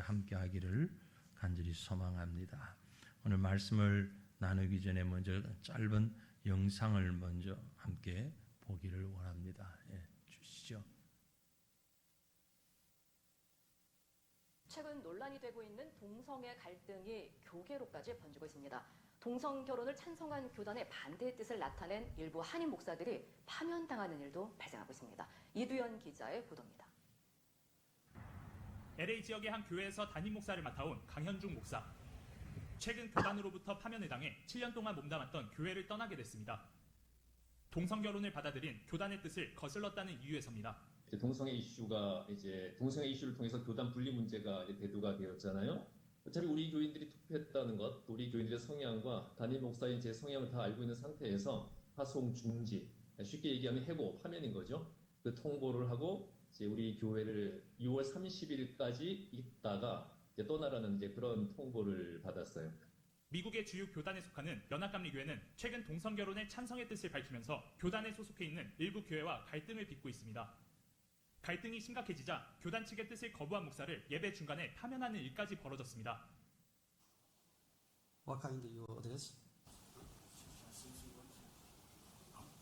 함께 하기를 간절히 소망합니다. 오늘 말씀을 나누기 전에 먼저 짧은 영상을 먼저 함께 보기를 원합니다. 주시죠. 최근 논란이 되고 있는 동성애 갈등이 교계로까지 번지고 있습니다. 동성 결혼을 찬성한 교단의 반대의 뜻을 나타낸 일부 한인 목사들이 파면당하는 일도 발생하고 있습니다. 이두현 기자의 보도입니다. LA 지역의 한 교회에서 담임 목사를 맡아온 강현중 목사. 최근 교단으로부터 파면을 당해 7년 동안 몸담았던 교회를 떠나게 됐습니다. 동성 결혼을 받아들인 교단의 뜻을 거슬렀다는 이유에서입니다. 동성애 이슈를 통해서 교단 분리 문제가 대두가 되었잖아요. 어차피 우리 교인들이 투표했다는 것, 우리 교인들의 성향과 담임 목사인 제 성향을 다 알고 있는 상태에서 파송 중지, 쉽게 얘기하면 해고, 파면인 거죠. 그 통보를 하고 이제 우리 교회를 6월 30일까지 있다가 이제 떠나라는 이제 그런 통보를 받았어요. 미국의 주요 교단에 속하는 연합감리교회는 최근 동성 결혼의 찬성의 뜻을 밝히면서 교단에 소속해 있는 일부 교회와 갈등을 빚고 있습니다. 갈등이 심각해지자 교단 측의 뜻을 거부한 목사를 예배 중간에 파면하는 일까지 벌어졌습니다. What kind of your address?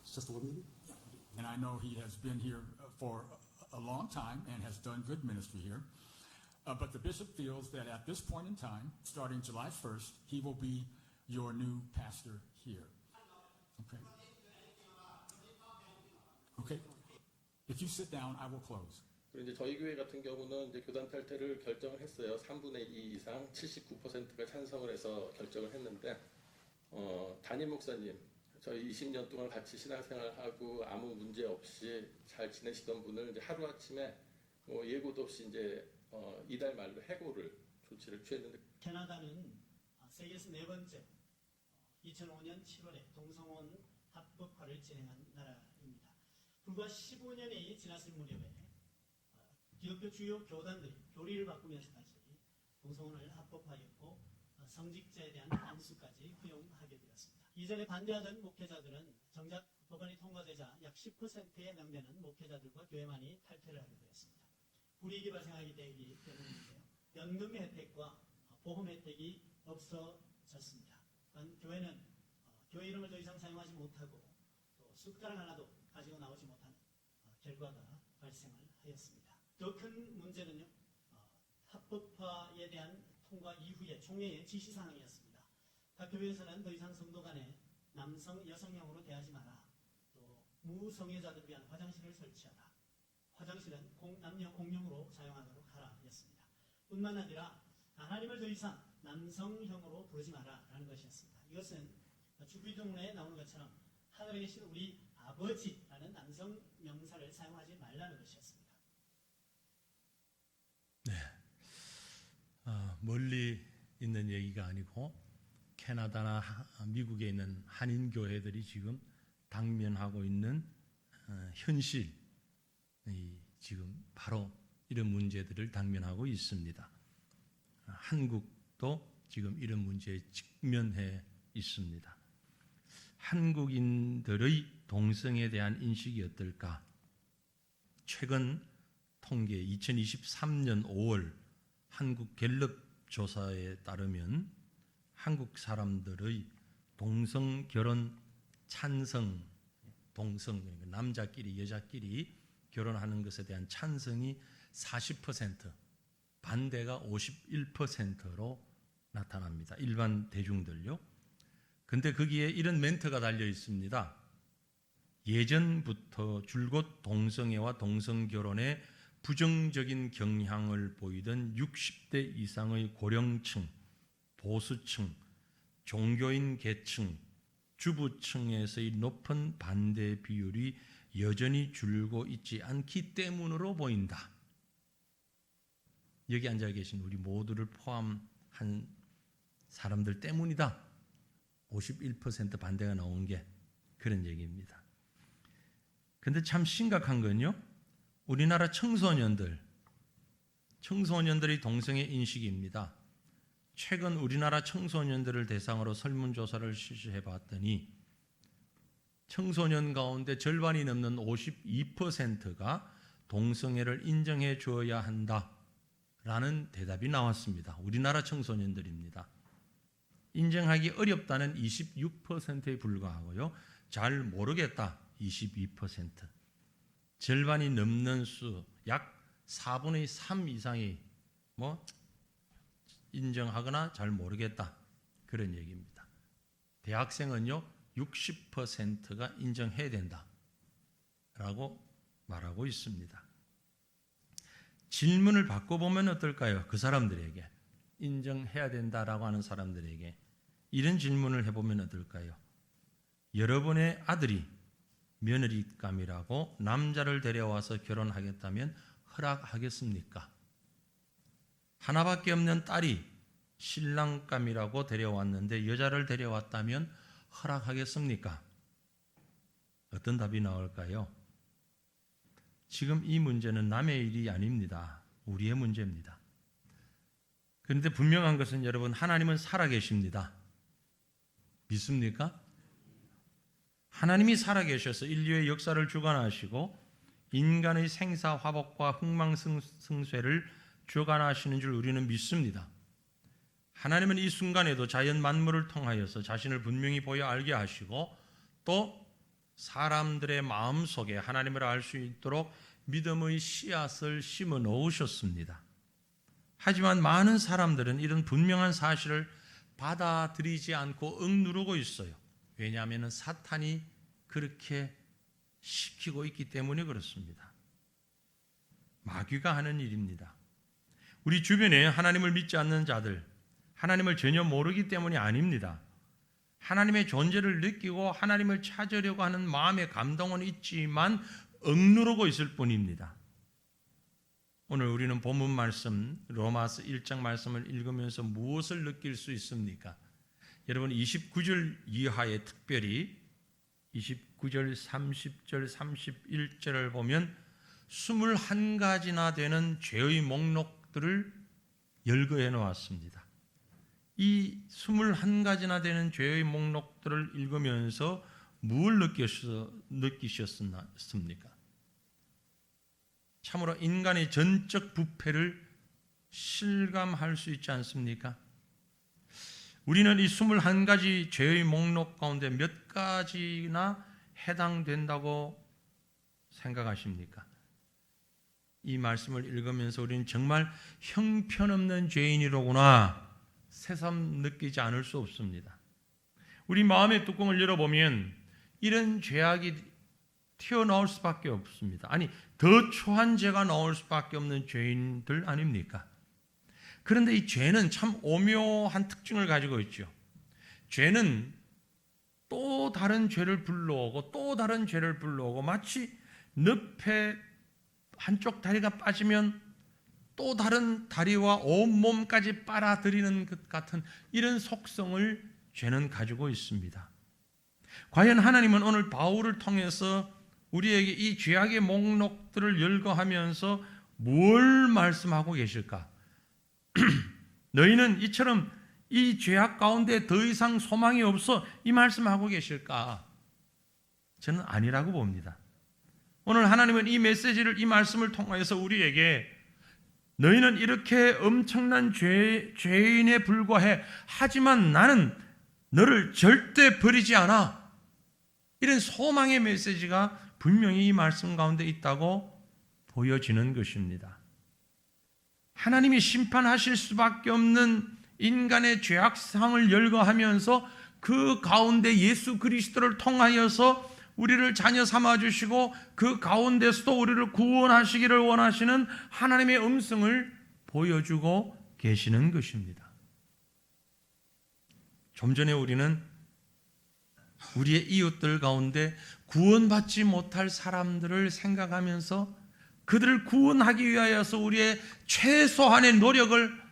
Just 1 minute? And I know he has been here for a long time and has done good ministry here. But the bishop feels that at this point in time, starting July 1st, he will be your new pastor here. Okay. Okay. If you sit down, I will close. 그리고 이제 저희 교회 같은 경우는 이제 교단 탈퇴를 결정을 했어요. 3분의 2 이상 79%가 찬성을 해서 결정을 했는데 담임 목사님, 저희 20년 동안 같이 신앙생활하고 아무 문제 없이 잘 지내시던 분을 이제 하루 아침에 예고도 없이 이제 이달 말로 해고를 조치를 취했는데 캐나다는 세계에서 4번째 2005년 7월에 동성혼 합법화를 진행한 나라입니다. 불과 15년이 지났을 무렵에 기독교 주요 교단들이 교리를 바꾸면서까지 동성혼을 합법화했고 성직자에 대한 안수까지 허용하게 되었습니다. 이전에 반대하던 목회자들은 정작 법안이 통과되자 약 10%에 해당되는 목회자들과 교회만이 탈퇴를 하게 되었습니다. 불이익이 발생하기 때문인데요. 연금 혜택과 보험 혜택이 없어졌습니다. 교회는 교회 이름을 더 이상 사용하지 못하고 또 숟가락 하나도 가지고 나오지 못하는 결과가 발생을 하였습니다. 더 큰 문제는요. 합법화에 대한 통과 이후에 총회의 지시사항이었습니다. 각 교회에서는 더 이상 성도 간에 남성, 여성형으로 대하지 마라. 또 무성애자들을 위한 화장실을 설치하라. 화장실은 남녀 공용으로 사용하도록 하라 였습니다. 뿐만 아니라 하나님을 더 이상 남성형으로 부르지 마라 라는 것이었습니다. 이것은 주기도문에 나오는 것처럼 하늘에 계신 우리 아버지라는 남성 명사를 사용하지 말라는 것이었습니다. 네, 멀리 있는 얘기가 아니고 캐나다나 미국에 있는 한인 교회들이 지금 당면하고 있는 현실, 지금 바로 이런 문제들을 당면하고 있습니다. 한국도 지금 이런 문제에 직면해 있습니다. 한국인들의 동성에 대한 인식이 어떨까? 최근 통계 2023년 5월 한국 갤럽 조사에 따르면 한국 사람들의 동성 결혼 찬성, 동성, 남자끼리 여자끼리 결혼하는 것에 대한 찬성이 40%, 반대가 51%로 나타납니다. 일반 대중들요. 근데 거기에 이런 멘트가 달려 있습니다. 예전부터 줄곧 동성애와 동성결혼에 부정적인 경향을 보이던 60대 이상의 고령층, 보수층, 종교인 계층, 주부층에서의 높은 반대 비율이 여전히 줄고 있지 않기 때문으로 보인다. 여기 앉아 계신 우리 모두를 포함한 사람들 때문이다. 51% 반대가 나온 게 그런 얘기입니다. 근데 참 심각한 건요, 우리나라 청소년들의 동성애 인식입니다. 최근 우리나라 청소년들을 대상으로 설문조사를 실시해 봤더니 청소년 가운데 절반이 넘는 52%가 동성애를 인정해 주어야 한다라는 라는 대답이 나왔습니다. 우리나라 청소년들입니다. 인정하기 어렵다는 26%에 불과하고요. 잘 모르겠다 22%. 절반이 넘는 수, 약 4분의 3 이상이 인정하거나 잘 모르겠다. 그런 얘기입니다. 대학생은요 60%가 인정해야 된다 라고 말하고 있습니다. 질문을 바꿔보면 어떨까요? 그 사람들에게, 인정해야 된다라고 하는 사람들에게 이런 질문을 해보면 어떨까요? 여러분의 아들이 며느리감이라고 남자를 데려와서 결혼하겠다면 허락하겠습니까? 하나밖에 없는 딸이 신랑감이라고 데려왔는데 여자를 데려왔다면 허락하겠습니까? 어떤 답이 나올까요? 지금 이 문제는 남의 일이 아닙니다. 우리의 문제입니다. 그런데 분명한 것은 여러분, 하나님은 살아계십니다. 믿습니까? 하나님이 살아계셔서 인류의 역사를 주관하시고 인간의 생사화복과 흥망성쇠를 주관하시는 줄 우리는 믿습니다. 하나님은 이 순간에도 자연 만물을 통하여서 자신을 분명히 보여 알게 하시고 또 사람들의 마음속에 하나님을 알 수 있도록 믿음의 씨앗을 심어 놓으셨습니다. 하지만 많은 사람들은 이런 분명한 사실을 받아들이지 않고 억누르고 있어요. 왜냐하면 사탄이 그렇게 시키고 있기 때문에 그렇습니다. 마귀가 하는 일입니다. 우리 주변에 하나님을 믿지 않는 자들, 하나님을 전혀 모르기 때문이 아닙니다. 하나님의 존재를 느끼고 하나님을 찾으려고 하는 마음의 감동은 있지만 억누르고 있을 뿐입니다. 오늘 우리는 본문 말씀 로마서 1장 말씀을 읽으면서 무엇을 느낄 수 있습니까? 여러분 29절 이하에 특별히 29절, 30절, 31절을 보면 21가지나 되는 죄의 목록들을 열거해 놓았습니다. 이 21가지나 되는 죄의 목록들을 읽으면서 무엇을 느끼셨습니까? 참으로 인간의 전적 부패를 실감할 수 있지 않습니까? 우리는 이 21가지 죄의 목록 가운데 몇 가지나 해당된다고 생각하십니까? 이 말씀을 읽으면서 우리는 정말 형편없는 죄인이로구나 새삼 느끼지 않을 수 없습니다. 우리 마음의 뚜껑을 열어보면 이런 죄악이 튀어나올 수밖에 없습니다. 아니, 더 초한 죄가 나올 수밖에 없는 죄인들 아닙니까? 그런데 이 죄는 참 오묘한 특징을 가지고 있죠. 죄는 또 다른 죄를 불러오고 또 다른 죄를 불러오고 마치 늪에 한쪽 다리가 빠지면 또 다른 다리와 온몸까지 빨아들이는 것 같은 이런 속성을 죄는 가지고 있습니다. 과연 하나님은 오늘 바울을 통해서 우리에게 이 죄악의 목록들을 열거하면서 뭘 말씀하고 계실까? 너희는 이처럼 이 죄악 가운데 더 이상 소망이 없어 이 말씀하고 계실까? 저는 아니라고 봅니다. 오늘 하나님은 이 메시지를, 이 말씀을 통해서 우리에게 너희는 이렇게 엄청난 죄인에 불과해. 하지만 나는 너를 절대 버리지 않아. 이런 소망의 메시지가 분명히 이 말씀 가운데 있다고 보여지는 것입니다. 하나님이 심판하실 수밖에 없는 인간의 죄악상을 열거하면서 그 가운데 예수 그리스도를 통하여서 우리를 자녀 삼아주시고 그 가운데서도 우리를 구원하시기를 원하시는 하나님의 음성을 보여주고 계시는 것입니다. 좀 전에 우리는 우리의 이웃들 가운데 구원받지 못할 사람들을 생각하면서 그들을 구원하기 위하여서 우리의 최소한의 노력을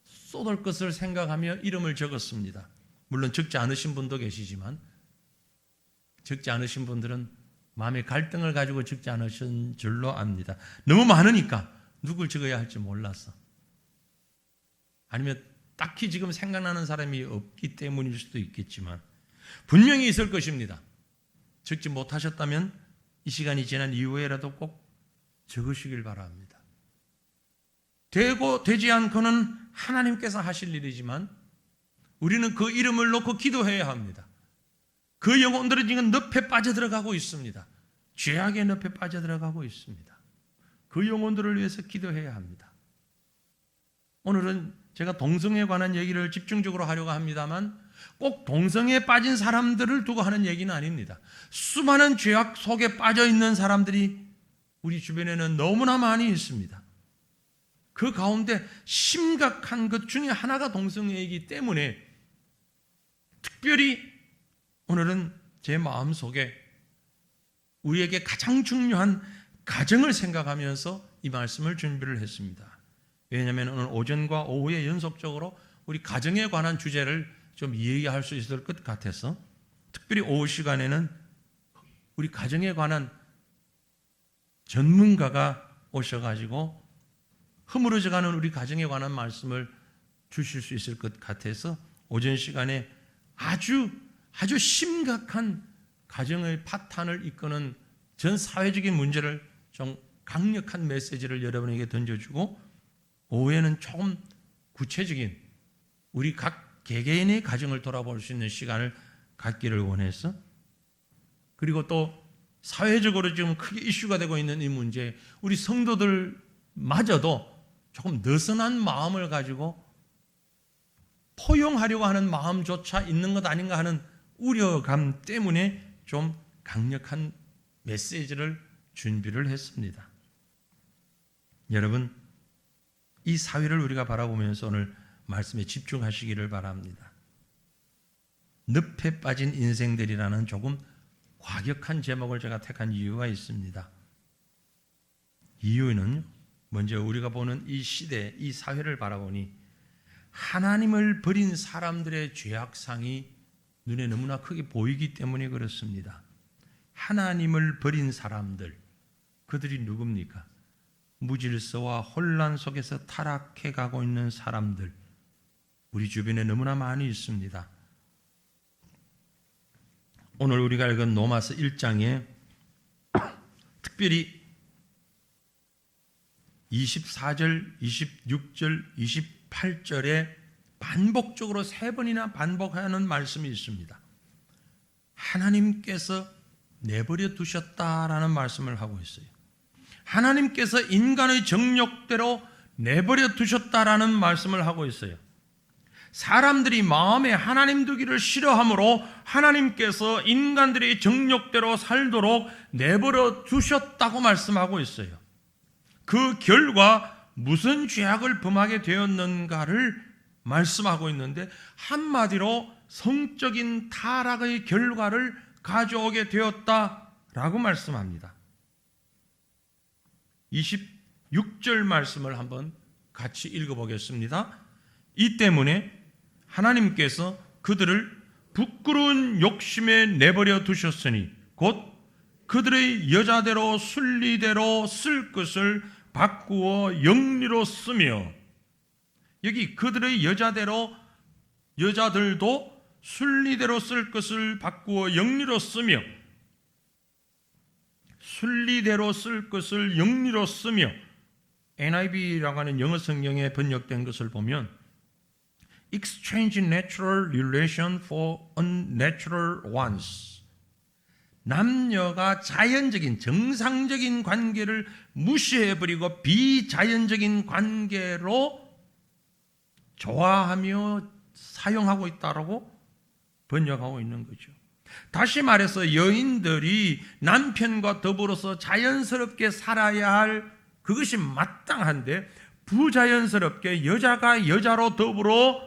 쏟을 것을 생각하며 이름을 적었습니다. 물론 적지 않으신 분도 계시지만 적지 않으신 분들은 마음의 갈등을 가지고 적지 않으신 줄로 압니다. 너무 많으니까 누굴 적어야 할지 몰라서, 아니면 딱히 지금 생각나는 사람이 없기 때문일 수도 있겠지만 분명히 있을 것입니다. 적지 못하셨다면 이 시간이 지난 이후에라도 꼭 적으시길 바랍니다. 되고 되지 않고는 하나님께서 하실 일이지만 우리는 그 이름을 놓고 기도해야 합니다. 그 영혼들은 지금 늪에 빠져들어가고 있습니다. 죄악의 늪에 빠져들어가고 있습니다. 그 영혼들을 위해서 기도해야 합니다. 오늘은 제가 동성애에 관한 얘기를 집중적으로 하려고 합니다만 꼭 동성애에 빠진 사람들을 두고 하는 얘기는 아닙니다. 수많은 죄악 속에 빠져 있는 사람들이 우리 주변에는 너무나 많이 있습니다. 그 가운데 심각한 것 중에 하나가 동성애이기 때문에 특별히 오늘은 제 마음속에 우리에게 가장 중요한 가정을 생각하면서 이 말씀을 준비를 했습니다. 왜냐하면 오늘 오전과 오후에 연속적으로 우리 가정에 관한 주제를 좀 이야기할 수 있을 것 같아서 특별히 오후 시간에는 우리 가정에 관한 전문가가 오셔가지고 흐물어져가는 우리 가정에 관한 말씀을 주실 수 있을 것 같아서 오전 시간에 아주 심각한 가정의 파탄을 이끄는 전 사회적인 문제를 좀 강력한 메시지를 여러분에게 던져주고 오후에는 조금 구체적인 우리 각 개개인의 가정을 돌아볼 수 있는 시간을 갖기를 원해서 그리고 또 사회적으로 지금 크게 이슈가 되고 있는 이 문제 우리 성도들마저도 조금 느슨한 마음을 가지고 포용하려고 하는 마음조차 있는 것 아닌가 하는 우려감 때문에 좀 강력한 메시지를 준비를 했습니다. 여러분, 이 사회를 우리가 바라보면서 오늘 말씀에 집중하시기를 바랍니다. 늪에 빠진 인생들이라는 조금 과격한 제목을 제가 택한 이유가 있습니다. 이유는 먼저 우리가 보는 이 시대, 이 사회를 바라보니 하나님을 버린 사람들의 죄악상이 눈에 너무나 크게 보이기 때문에 그렇습니다. 하나님을 버린 사람들, 그들이 누굽니까? 무질서와 혼란 속에서 타락해 가고 있는 사람들, 우리 주변에 너무나 많이 있습니다. 오늘 우리가 읽은 로마서 1장에 특별히 24절, 26절, 28절에 반복적으로 3번이나 반복하는 말씀이 있습니다. 하나님께서 내버려 두셨다라는 말씀을 하고 있어요. 하나님께서 인간의 정욕대로 내버려 두셨다라는 말씀을 하고 있어요. 사람들이 마음에 하나님 두기를 싫어하므로 하나님께서 인간들의 정욕대로 살도록 내버려 두셨다고 말씀하고 있어요. 그 결과 무슨 죄악을 범하게 되었는가를 말씀하고 있는데 한마디로 성적인 타락의 결과를 가져오게 되었다라고 말씀합니다. 26절 말씀을 한번 같이 읽어보겠습니다. 이 때문에 하나님께서 그들을 부끄러운 욕심에 내버려 두셨으니 곧 그들의 여자대로 순리대로 쓸 것을 바꾸어 영리로 쓰며, 여기 그들의 여자들도 순리대로 쓸 것을 바꾸어 영리로 쓰며, 순리대로 쓸 것을 영리로 쓰며, NIV라고 하는 영어 성경에 번역된 것을 보면 exchange natural relation for unnatural ones, 남녀가 자연적인 정상적인 관계를 무시해버리고 비자연적인 관계로 좋아하며 사용하고 있다라고 번역하고 있는 거죠. 다시 말해서 여인들이 남편과 더불어서 자연스럽게 살아야 할 그것이 마땅한데 부자연스럽게 여자가 여자로 더불어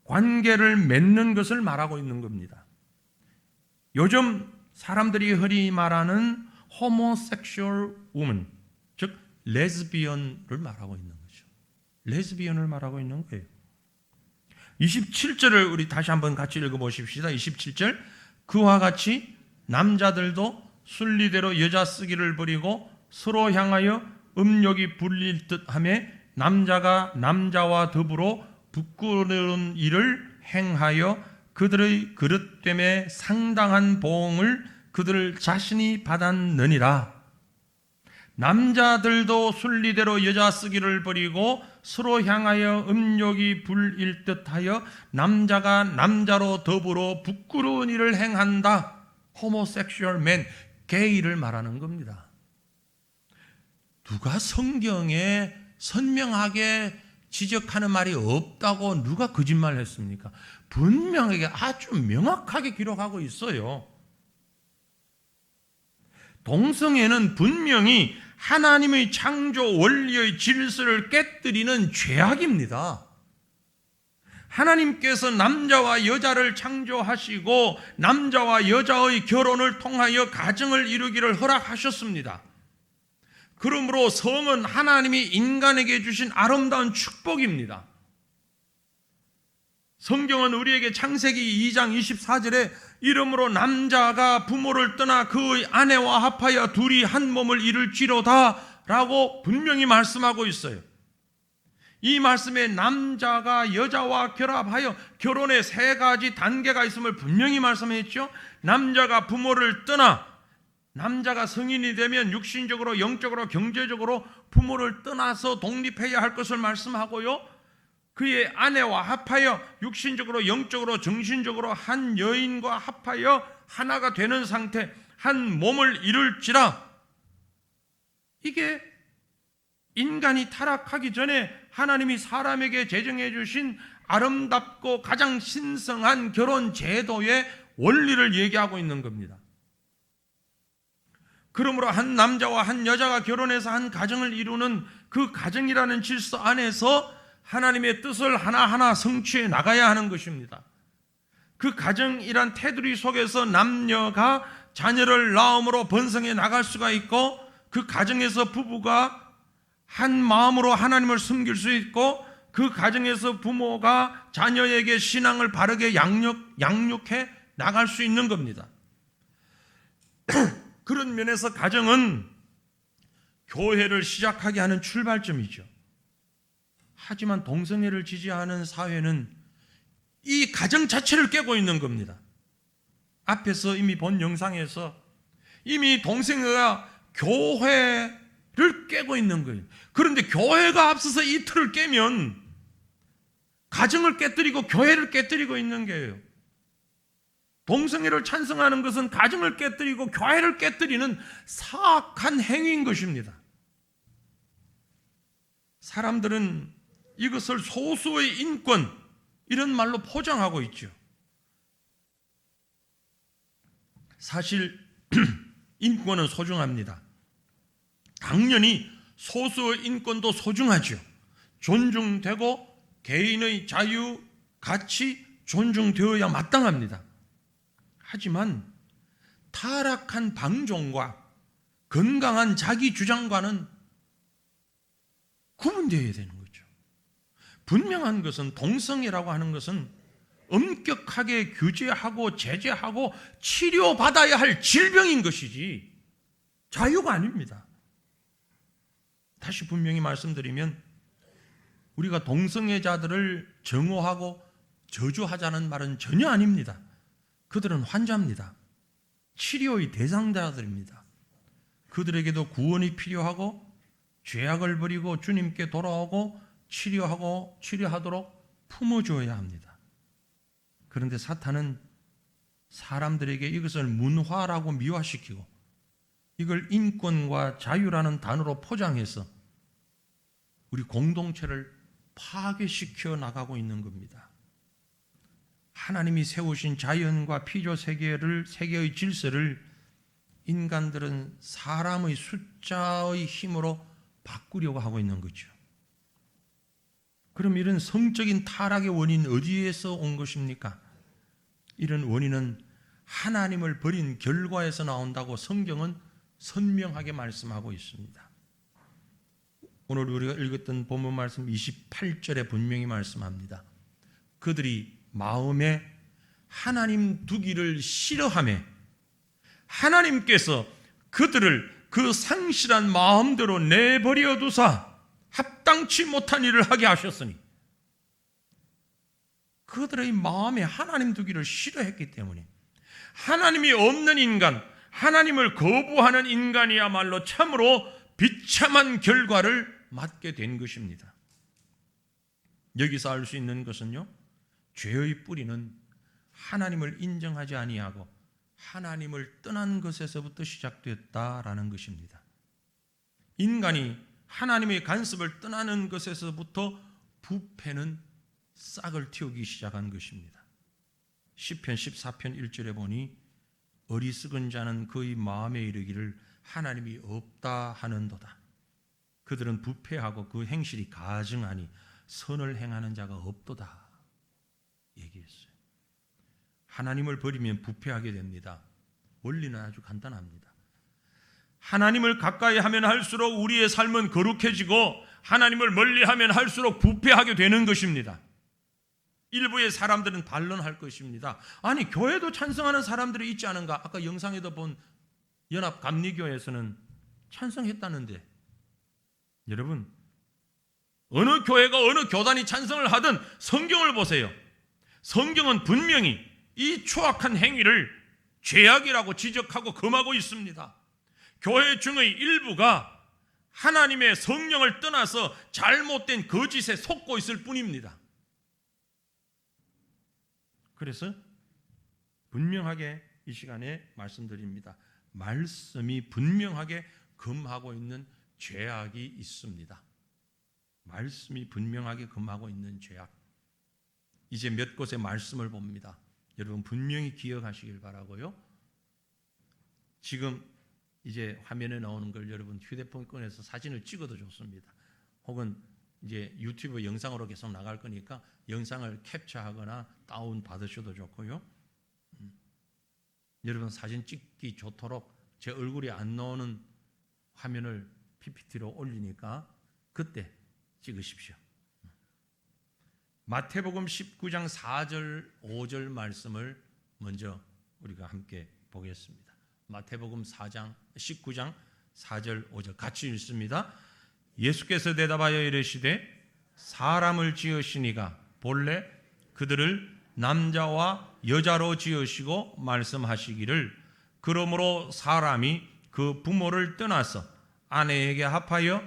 관계를 맺는 것을 말하고 있는 겁니다. 요즘 사람들이 흔히 말하는 homosexual woman, 즉 레즈비언을 말하고 있는 거죠. 레즈비언을 말하고 있는 거예요. 27절을 우리 다시 한번 같이 읽어보십시다. 27절, 그와 같이 남자들도 순리대로 여자 쓰기를 버리고 서로 향하여 음욕이 불릴 듯하며 남자가 남자와 더불어 부끄러운 일을 행하여 그들의 그릇됨에 상당한 보응을 그들 자신이 받았느니라. 남자들도 순리대로 여자 쓰기를 버리고 서로 향하여 음욕이 불일 듯하여 남자가 남자로 더불어 부끄러운 일을 행한다. 호모섹슈얼 맨, 게이를 말하는 겁니다. 누가 성경에 선명하게 지적하는 말이 없다고 누가 거짓말했습니까? 분명하게 아주 명확하게 기록하고 있어요. 동성애는 분명히 하나님의 창조 원리의 질서를 깨뜨리는 죄악입니다. 하나님께서 남자와 여자를 창조하시고 남자와 여자의 결혼을 통하여 가정을 이루기를 허락하셨습니다. 그러므로 성은 하나님이 인간에게 주신 아름다운 축복입니다. 성경은 우리에게 창세기 2장 24절에 이러므로 남자가 부모를 떠나 그의 아내와 합하여 둘이 한 몸을 이룰지로다 라고 분명히 말씀하고 있어요. 이 말씀에 남자가 여자와 결합하여 결혼의 3가지 단계가 있음을 분명히 말씀했죠. 남자가 부모를 떠나, 남자가 성인이 되면 육신적으로, 영적으로, 경제적으로 부모를 떠나서 독립해야 할 것을 말씀하고요. 그의 아내와 합하여 육신적으로, 영적으로, 정신적으로 한 여인과 합하여 하나가 되는 상태, 한 몸을 이룰지라. 이게 인간이 타락하기 전에 하나님이 사람에게 제정해 주신 아름답고 가장 신성한 결혼 제도의 원리를 얘기하고 있는 겁니다. 그러므로 한 남자와 한 여자가 결혼해서 한 가정을 이루는 그 가정이라는 질서 안에서 하나님의 뜻을 하나하나 성취해 나가야 하는 것입니다. 그 가정이란 테두리 속에서 남녀가 자녀를 낳음으로 번성해 나갈 수가 있고, 그 가정에서 부부가 한 마음으로 하나님을 섬길 수 있고, 그 가정에서 부모가 자녀에게 신앙을 바르게 양육해 나갈 수 있는 겁니다. 그런 면에서 가정은 교회를 시작하게 하는 출발점이죠. 하지만 동성애를 지지하는 사회는 이 가정 자체를 깨고 있는 겁니다. 앞에서 이미 본 영상에서 이미 동성애가 교회를 깨고 있는 거예요. 그런데 교회가 앞서서 이 틀을 깨면 가정을 깨뜨리고 교회를 깨뜨리고 있는 거예요. 동성애를 찬성하는 것은 가정을 깨뜨리고 교회를 깨뜨리는 사악한 행위인 것입니다. 사람들은 이것을 소수의 인권, 이런 말로 포장하고 있죠. 사실 인권은 소중합니다. 당연히 소수의 인권도 소중하죠. 존중되고 개인의 자유, 가치 존중되어야 마땅합니다. 하지만 타락한 방종과 건강한 자기 주장과는 구분되어야 되는 거죠. 분명한 것은 동성애라고 하는 것은 엄격하게 규제하고 제재하고 치료받아야 할 질병인 것이지 자유가 아닙니다. 다시 분명히 말씀드리면 우리가 동성애자들을 정오하고 저주하자는 말은 전혀 아닙니다. 그들은 환자입니다. 치료의 대상자들입니다. 그들에게도 구원이 필요하고 죄악을 버리고 주님께 돌아오고 치료하도록 품어줘야 합니다. 그런데 사탄은 사람들에게 이것을 문화라고 미화시키고 이걸 인권과 자유라는 단어로 포장해서 우리 공동체를 파괴시켜 나가고 있는 겁니다. 하나님이 세우신 자연과 피조 세계의 질서를 인간들은 사람의 숫자의 힘으로 바꾸려고 하고 있는 거죠. 그럼 이런 성적인 타락의 원인 어디에서 온 것입니까? 이런 원인은 하나님을 버린 결과에서 나온다고 성경은 선명하게 말씀하고 있습니다. 오늘 우리가 읽었던 본문 말씀 28절에 분명히 말씀합니다. 그들이 마음에 하나님 두기를 싫어하며 하나님께서 그들을 그 상실한 마음대로 내버려 두사 합당치 못한 일을 하게 하셨으니, 그들의 마음에 하나님 두기를 싫어했기 때문에 하나님이 없는 인간, 하나님을 거부하는 인간이야말로 참으로 비참한 결과를 맞게 된 것입니다. 여기서 알 수 있는 것은요, 죄의 뿌리는 하나님을 인정하지 아니하고 하나님을 떠난 것에서부터 시작됐다라는 것입니다. 인간이 하나님의 간섭을 떠나는 것에서부터 부패는 싹을 틔우기 시작한 것입니다. 시편 14편 1절에 보니 어리석은 자는 그의 마음에 이르기를 하나님이 없다 하는도다. 그들은 부패하고 그 행실이 가증하니 선을 행하는 자가 없도다 얘기했어요. 하나님을 버리면 부패하게 됩니다. 원리는 아주 간단합니다. 하나님을 가까이 하면 할수록 우리의 삶은 거룩해지고 하나님을 멀리하면 할수록 부패하게 되는 것입니다. 일부의 사람들은 반론할 것입니다. 아니, 교회도 찬성하는 사람들이 있지 않은가? 아까 영상에도 본 연합감리교회에서는 찬성했다는데, 여러분, 어느 교회가 어느 교단이 찬성을 하든 성경을 보세요. 성경은 분명히 이 추악한 행위를 죄악이라고 지적하고 금하고 있습니다. 교회 중의 일부가 하나님의 성령을 떠나서 잘못된 거짓에 속고 있을 뿐입니다. 그래서 분명하게 이 시간에 말씀드립니다. 말씀이 분명하게 금하고 있는 죄악이 있습니다. 말씀이 분명하게 금하고 있는 죄악. 이제 몇 곳의 말씀을 봅니다. 여러분 분명히 기억하시길 바라고요. 지금 이제 화면에 나오는 걸 여러분 휴대폰 꺼내서 사진을 찍어도 좋습니다. 혹은 이제 유튜브 영상으로 계속 나갈 거니까 영상을 캡처하거나 다운 받으셔도 좋고요. 여러분 사진 찍기 좋도록 제 얼굴이 안 나오는 화면을 PPT로 올리니까 그때 찍으십시오. 마태복음 19장 4절 5절 말씀을 먼저 우리가 함께 보겠습니다. 마태복음 19장 4절 5절 같이 읽습니다. 예수께서 대답하여 이르시되 사람을 지으시니가 본래 그들을 남자와 여자로 지으시고 말씀하시기를 그러므로 사람이 그 부모를 떠나서 아내에게 합하여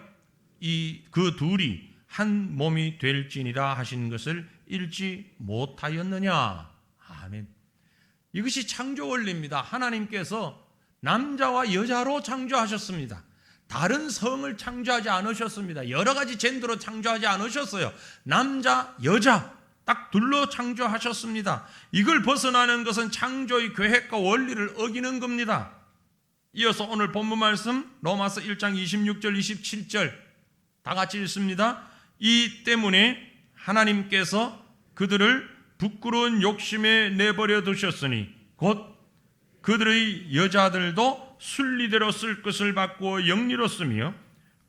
그 둘이 한 몸이 될지니라 하신 것을 읽지 못하였느냐. 아멘. 이것이 창조 원리입니다. 하나님께서 남자와 여자로 창조하셨습니다. 다른 성을 창조하지 않으셨습니다. 여러 가지 젠더로 창조하지 않으셨어요. 남자, 여자 딱 둘로 창조하셨습니다. 이걸 벗어나는 것은 창조의 계획과 원리를 어기는 겁니다. 이어서 오늘 본문 말씀 로마서 1장 26절 27절 다 같이 읽습니다. 이 때문에 하나님께서 그들을 부끄러운 욕심에 내버려 두셨으니 곧 그들의 여자들도 순리대로 쓸 것을 바꾸어 영리로 쓰며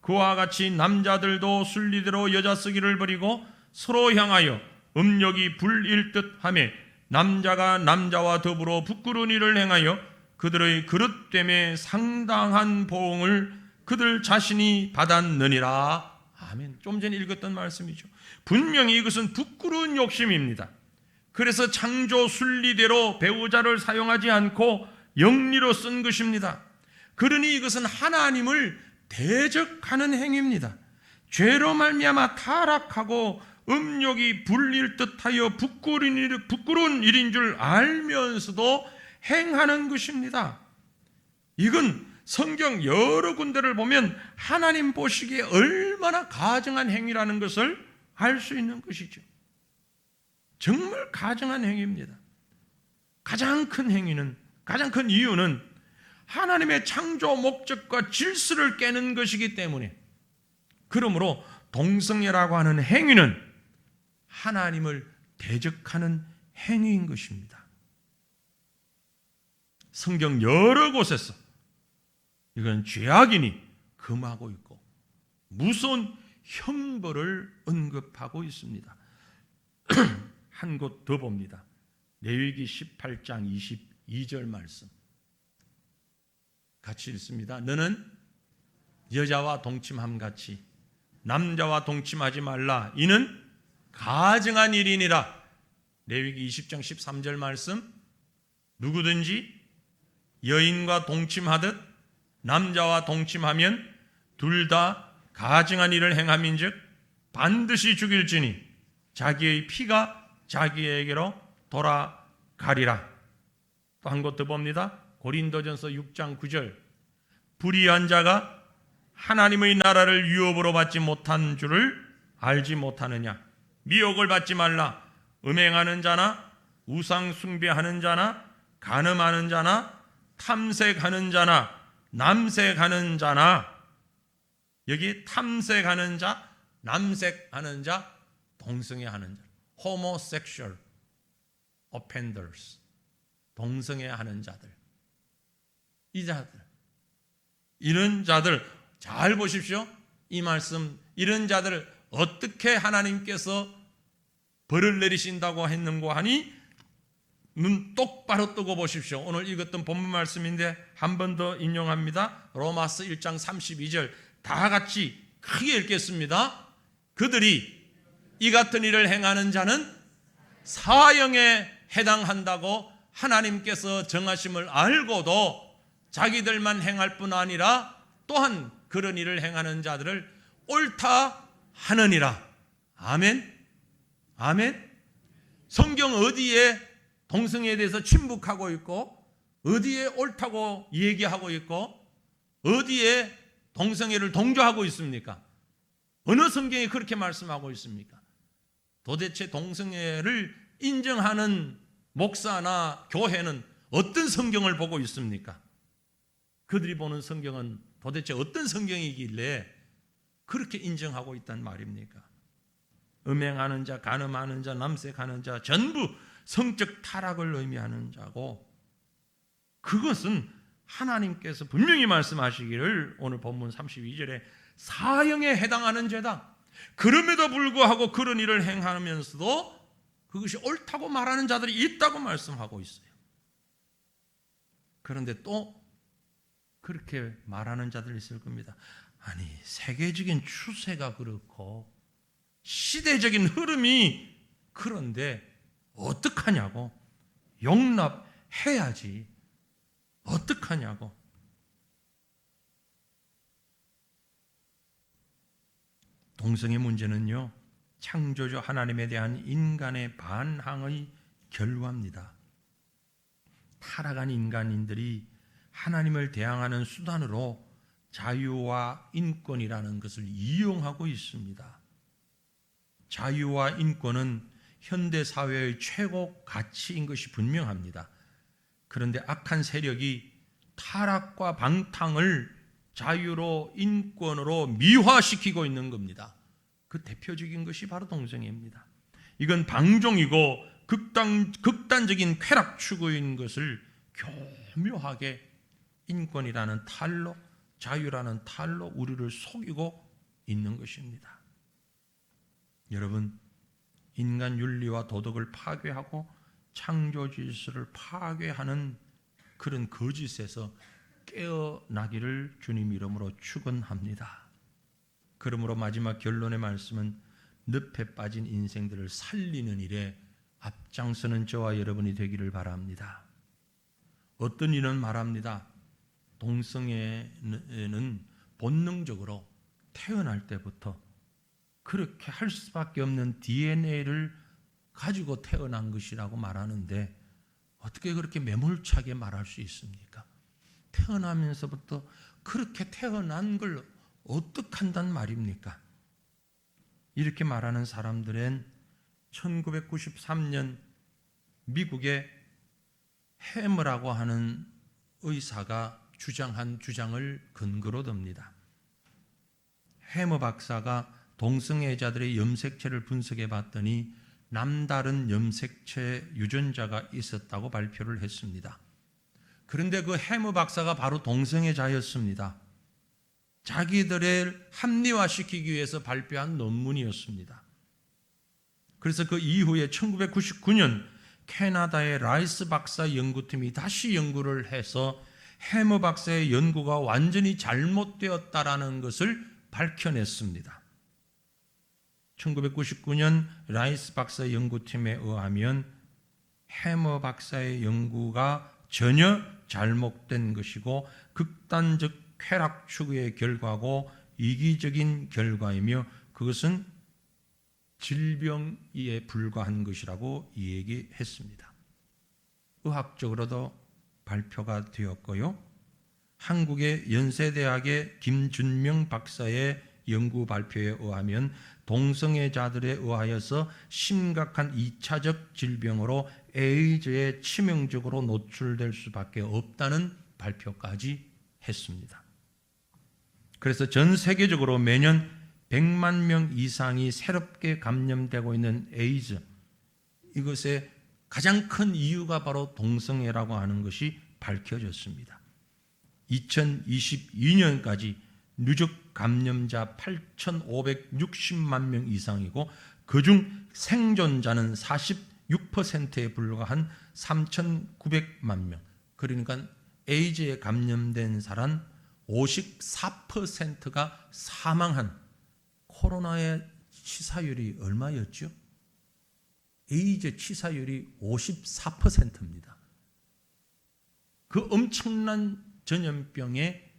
그와 같이 남자들도 순리대로 여자 쓰기를 버리고 서로 향하여 음욕이 불일 듯하며 남자가 남자와 더불어 부끄러운 일을 행하여 그들의 그릇됨에 상당한 보응을 그들 자신이 받았느니라. 아멘. 좀 전에 읽었던 말씀이죠. 분명히 이것은 부끄러운 욕심입니다. 그래서 창조 순리대로 배우자를 사용하지 않고 영리로 쓴 것입니다. 그러니 이것은 하나님을 대적하는 행위입니다. 죄로 말미암아 타락하고 음욕이 불릴 듯하여 부끄러운 일인 줄 알면서도 행하는 것입니다. 이건 성경 여러 군데를 보면 하나님 보시기에 얼마나 가증한 행위라는 것을 알 수 있는 것이죠. 정말 가증한 행위입니다. 가장 큰 이유는 하나님의 창조 목적과 질서를 깨는 것이기 때문에, 그러므로 동성애라고 하는 행위는 하나님을 대적하는 행위인 것입니다. 성경 여러 곳에서 이건 죄악이니 금하고 있고 무서운 형벌을 언급하고 있습니다. 한 곳 더 봅니다. 레위기 18장 22절 말씀 같이 읽습니다. 너는 여자와 동침함같이 남자와 동침하지 말라. 이는 가증한 일이니라. 레위기 20장 13절 말씀 누구든지 여인과 동침하듯 남자와 동침하면 둘 다 가증한 일을 행함인즉 반드시 죽일지니 자기의 피가 자기에게로 돌아가리라. 또 한 곳 더 봅니다. 고린도전서 6장 9절. 불의한 자가 하나님의 나라를 유업으로 받지 못한 줄을 알지 못하느냐. 미혹을 받지 말라. 음행하는 자나 우상 숭배하는 자나 간음하는 자나 탐색하는 자나 남색하는 자나, 여기 탐색하는 자, 남색하는 자, 동성애하는 자, homosexual offenders, 동성애하는 자들, 이 자들, 이런 자들 잘 보십시오. 이 말씀, 이런 자들을 어떻게 하나님께서 벌을 내리신다고 했는고 하니 눈 똑바로 뜨고 보십시오. 오늘 읽었던 본문 말씀인데 한 번 더 인용합니다. 로마서 1장 32절 다 같이 크게 읽겠습니다. 그들이 이 같은 일을 행하는 자는 사형에 해당한다고 하나님께서 정하심을 알고도 자기들만 행할 뿐 아니라 또한 그런 일을 행하는 자들을 옳다 하느니라. 아멘. 아멘. 성경 어디에 동성애에 대해서 침묵하고 있고, 어디에 옳다고 얘기하고 있고, 어디에 동성애를 동조하고 있습니까? 어느 성경이 그렇게 말씀하고 있습니까? 도대체 동성애를 인정하는 목사나 교회는 어떤 성경을 보고 있습니까? 그들이 보는 성경은 도대체 어떤 성경이길래 그렇게 인정하고 있단 말입니까? 음행하는 자, 간음하는 자, 남색하는 자 전부 성적 타락을 의미하는 자고, 그것은 하나님께서 분명히 말씀하시기를 오늘 본문 32절에 사형에 해당하는 죄다. 그럼에도 불구하고 그런 일을 행하면서도 그것이 옳다고 말하는 자들이 있다고 말씀하고 있어요. 그런데 또 그렇게 말하는 자들이 있을 겁니다. 아니, 세계적인 추세가 그렇고 시대적인 흐름이 그런데 어떡하냐고, 용납해야지, 어떡하냐고. 동성애 문제는요, 창조주 하나님에 대한 인간의 반항의 결과입니다. 타락한 인간인들이 하나님을 대항하는 수단으로 자유와 인권이라는 것을 이용하고 있습니다. 자유와 인권은 현대 사회의 최고 가치인 것이 분명합니다. 그런데 악한 세력이 타락과 방탕을 자유로 인권으로 미화시키고 있는 겁니다. 그 대표적인 것이 바로 동성애입니다. 이건 방종이고 극단적인 쾌락 추구인 것을 교묘하게 인권이라는 탈로, 자유라는 탈로 우리를 속이고 있는 것입니다. 여러분, 인간 윤리와 도덕을 파괴하고 창조 질서를 파괴하는 그런 거짓에서 깨어나기를 주님 이름으로 축원합니다. 그러므로 마지막 결론의 말씀은 늪에 빠진 인생들을 살리는 일에 앞장서는 저와 여러분이 되기를 바랍니다. 어떤 이는 말합니다. 동성애는 본능적으로 태어날 때부터 그렇게 할 수밖에 없는 DNA를 가지고 태어난 것이라고 말하는데 어떻게 그렇게 매몰차게 말할 수 있습니까? 태어나면서부터 그렇게 태어난 걸 어떡한단 말입니까? 이렇게 말하는 사람들은 1993년 미국의 해머라고 하는 의사가 주장한 주장을 근거로 듭니다. 해머 박사가 동성애자들의 염색체를 분석해 봤더니 남다른 염색체 유전자가 있었다고 발표를 했습니다. 그런데 그 해머 박사가 바로 동성애자였습니다. 자기들을 합리화시키기 위해서 발표한 논문이었습니다. 그래서 그 이후에 1999년 캐나다의 라이스 박사 연구팀이 다시 연구를 해서 해머 박사의 연구가 완전히 잘못되었다라는 것을 밝혀냈습니다. 1999년 라이스 박사 연구팀에 의하면 해머 박사의 연구가 전혀 잘못된 것이고 극단적 쾌락 추구의 결과고 이기적인 결과이며 그것은 질병에 불과한 것이라고 얘기했습니다. 의학적으로도 발표가 되었고요. 한국의 연세대학의 김준명 박사의 연구 발표에 의하면 동성애자들에 의하여서 심각한 2차적 질병으로 에이즈에 치명적으로 노출될 수밖에 없다는 발표까지 했습니다. 그래서 전 세계적으로 매년 100만 명 이상이 새롭게 감염되고 있는 에이즈, 이것의 가장 큰 이유가 바로 동성애라고 하는 것이 밝혀졌습니다. 2022년까지 누적 감염자 8,560만 명 이상이고 그중 생존자는 46%에 불과한 3,900만 명. 그러니까 에이즈에 감염된 사람 54%가 사망한 코로나의 치사율이 얼마였죠? 에이즈 치사율이 54%입니다. 그 엄청난 전염병의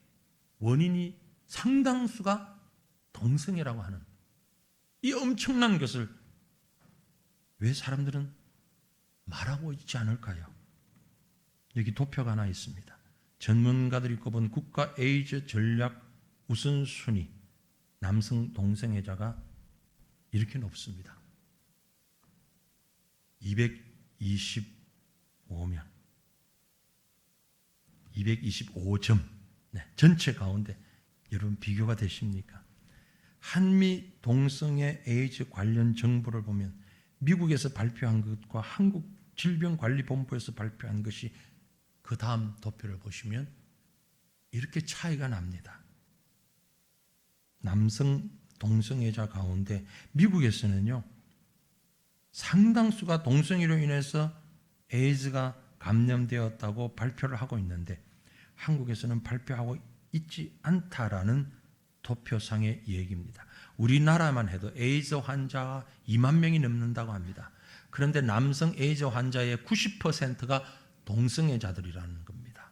원인이 상당수가 동성애라고 하는 이 엄청난 것을 왜 사람들은 말하고 있지 않을까요? 여기 도표가 하나 있습니다. 전문가들이 꼽은 국가 에이즈 전략 우선순위, 남성 동성애자가 이렇게 높습니다. 225명, 225점. 네, 전체 가운데 여러분 비교가 되십니까? 한미 동성애 에이즈 관련 정보를 보면 미국에서 발표한 것과 한국 질병관리본부에서 발표한 것이 그 다음 도표를 보시면 이렇게 차이가 납니다. 남성 동성애자 가운데 미국에서는요, 상당수가 동성애로 인해서 에이즈가 감염되었다고 발표를 하고 있는데 한국에서는 발표하고 있지 않다라는 도표상의 얘기입니다. 우리나라만 해도 에이즈 환자가 2만 명이 넘는다고 합니다. 그런데 남성 에이즈 환자의 90%가 동성애자들이라는 겁니다.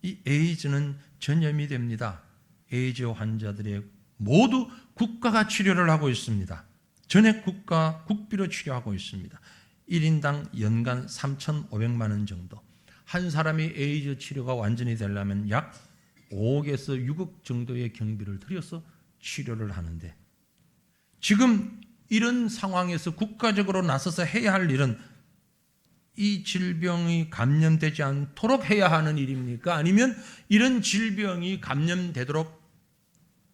이 에이즈는 전염이 됩니다. 에이즈 환자들의 모두 국가가 치료를 하고 있습니다. 전액 국가 국비로 치료하고 있습니다. 1인당 연간 3,500만 원 정도. 한 사람이 에이즈 치료가 완전히 되려면 약 5억에서 6억 정도의 경비를 들여서 치료를 하는데 지금 이런 상황에서 국가적으로 나서서 해야 할 일은 이 질병이 감염되지 않도록 해야 하는 일입니까? 아니면 이런 질병이 감염되도록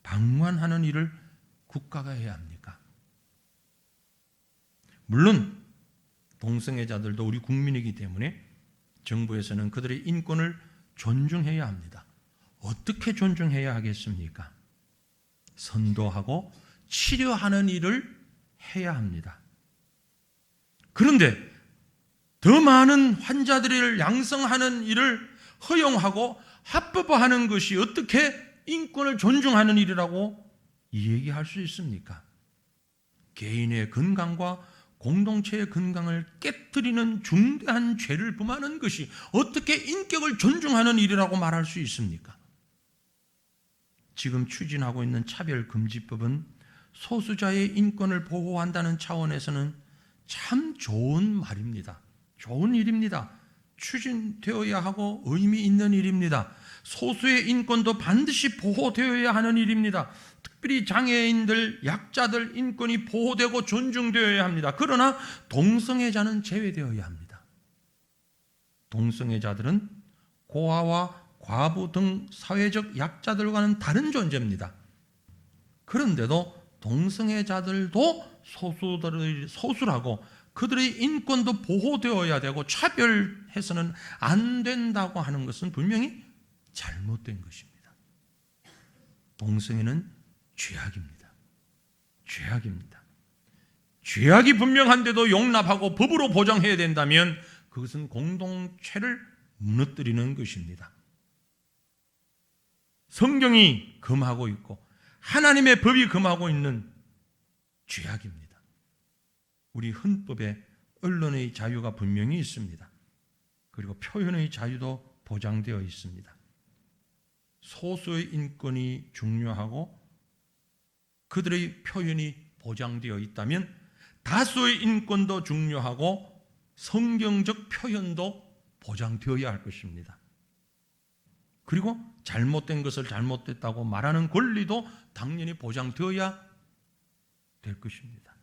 방관하는 일을 국가가 해야 합니까? 물론 동성애자들도 우리 국민이기 때문에 정부에서는 그들의 인권을 존중해야 합니다. 어떻게 존중해야 하겠습니까? 선도하고 치료하는 일을 해야 합니다. 그런데 더 많은 환자들을 양성하는 일을 허용하고 합법화하는 것이 어떻게 인권을 존중하는 일이라고 얘기할 수 있습니까? 개인의 건강과 공동체의 건강을 깨뜨리는 중대한 죄를 범하는 것이 어떻게 인격을 존중하는 일이라고 말할 수 있습니까? 지금 추진하고 있는 차별금지법은 소수자의 인권을 보호한다는 차원에서는 참 좋은 말입니다. 좋은 일입니다. 추진되어야 하고 의미 있는 일입니다. 소수의 인권도 반드시 보호되어야 하는 일입니다. 특별히 장애인들, 약자들 인권이 보호되고 존중되어야 합니다. 그러나 동성애자는 제외되어야 합니다. 동성애자들은 고아와 과부 등 사회적 약자들과는 다른 존재입니다. 그런데도 동성애자들도 소수라고 그들의 인권도 보호되어야 되고 차별해서는 안 된다고 하는 것은 분명히 잘못된 것입니다. 동성애는 죄악입니다. 죄악입니다. 죄악이 분명한데도 용납하고 법으로 보장해야 된다면 그것은 공동체를 무너뜨리는 것입니다. 성경이 금하고 있고 하나님의 법이 금하고 있는 죄악입니다. 우리 헌법에 언론의 자유가 분명히 있습니다. 그리고 표현의 자유도 보장되어 있습니다. 소수의 인권이 중요하고 그들의 표현이 보장되어 있다면 다수의 인권도 중요하고 성경적 표현도 보장되어야 할 것입니다. 그리고 잘못된 것을 잘못됐다고 말하는 권리도 당연히 보장되어야 될 것입니다.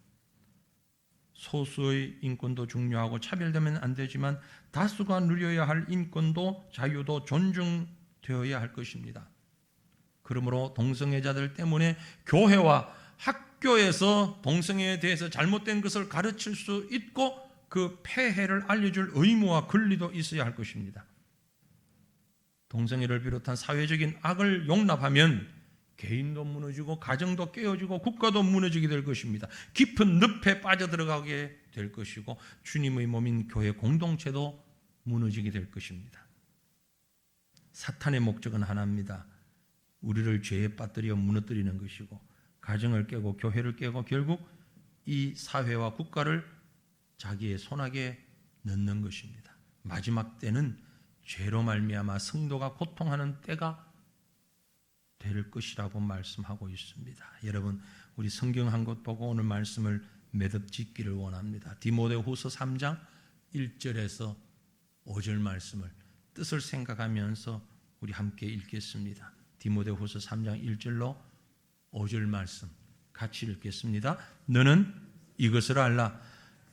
소수의 인권도 중요하고 차별되면 안 되지만 다수가 누려야 할 인권도 자유도 존중되어야 할 것입니다. 그러므로 동성애자들 때문에 교회와 학교에서 동성애에 대해서 잘못된 것을 가르칠 수 있고 그 폐해를 알려줄 의무와 권리도 있어야 할 것입니다. 동성애를 비롯한 사회적인 악을 용납하면 개인도 무너지고 가정도 깨어지고 국가도 무너지게 될 것입니다. 깊은 늪에 빠져들어가게 될 것이고 주님의 몸인 교회 공동체도 무너지게 될 것입니다. 사탄의 목적은 하나입니다. 우리를 죄에 빠뜨려 무너뜨리는 것이고 가정을 깨고 교회를 깨고 결국 이 사회와 국가를 자기의 손아귀에 넣는 것입니다. 마지막 때는 죄로 말미암아 성도가 고통하는 때가 될 것이라고 말씀하고 있습니다. 여러분, 우리 성경 한 것 보고 오늘 말씀을 매듭 짓기를 원합니다. 디모데후서 3장 1절에서 5절 말씀을 뜻을 생각하면서 우리 함께 읽겠습니다. 디모데후서 3장 1절로 5절 말씀 같이 읽겠습니다. 너는 이것을 알라.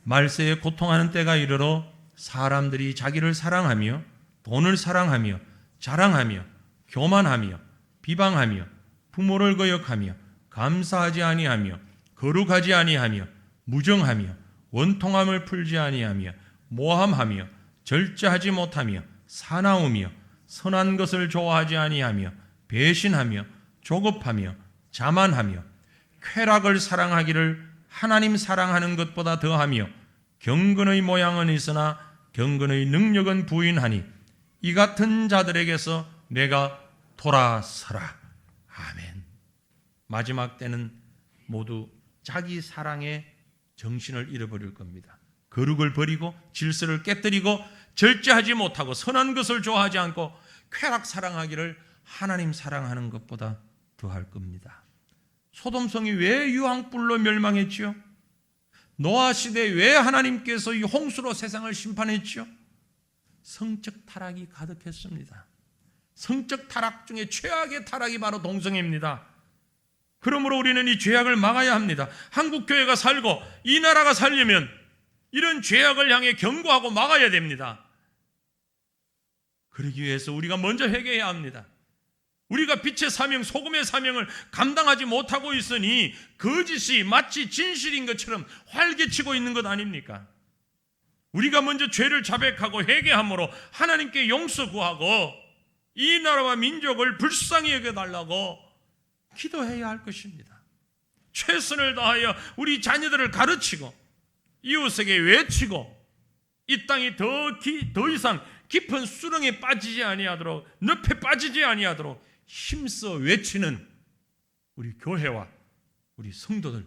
말세에 고통하는 때가 이르러 사람들이 자기를 사랑하며 돈을 사랑하며 자랑하며 교만하며 비방하며 부모를 거역하며 감사하지 아니하며 거룩하지 아니하며 무정하며 원통함을 풀지 아니하며 모함하며 절제하지 못하며 사나우며 선한 것을 좋아하지 아니하며 배신하며 조급하며 자만하며 쾌락을 사랑하기를 하나님 사랑하는 것보다 더하며 경건의 모양은 있으나 경건의 능력은 부인하니 이 같은 자들에게서 내가 돌아서라. 아멘. 마지막 때는 모두 자기 사랑에 정신을 잃어버릴 겁니다. 거룩을 버리고 질서를 깨뜨리고 절제하지 못하고 선한 것을 좋아하지 않고 쾌락 사랑하기를 하나님 사랑하는 것보다 더할 겁니다. 소돔성이 왜 유황불로 멸망했지요? 노아 시대에 왜 하나님께서 이 홍수로 세상을 심판했지요? 성적 타락이 가득했습니다. 성적 타락 중에 최악의 타락이 바로 동성애입니다. 그러므로 우리는 이 죄악을 막아야 합니다. 한국교회가 살고 이 나라가 살려면 이런 죄악을 향해 경고하고 막아야 됩니다. 그러기 위해서 우리가 먼저 회개해야 합니다. 우리가 빛의 사명, 소금의 사명을 감당하지 못하고 있으니 거짓이 마치 진실인 것처럼 활개치고 있는 것 아닙니까? 우리가 먼저 죄를 자백하고 회개함으로 하나님께 용서 구하고 이 나라와 민족을 불쌍히 여겨달라고 기도해야 할 것입니다. 최선을 다하여 우리 자녀들을 가르치고 이웃에게 외치고 이 땅이 더 이상 깊은 수렁에 빠지지 아니하도록 늪에 빠지지 아니하도록 힘써 외치는 우리 교회와 우리 성도들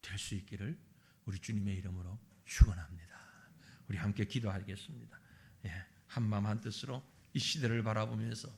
될 수 있기를 우리 주님의 이름으로 축원합니다. 우리 함께 기도하겠습니다. 한 마음 한 뜻으로 이 시대를 바라보면서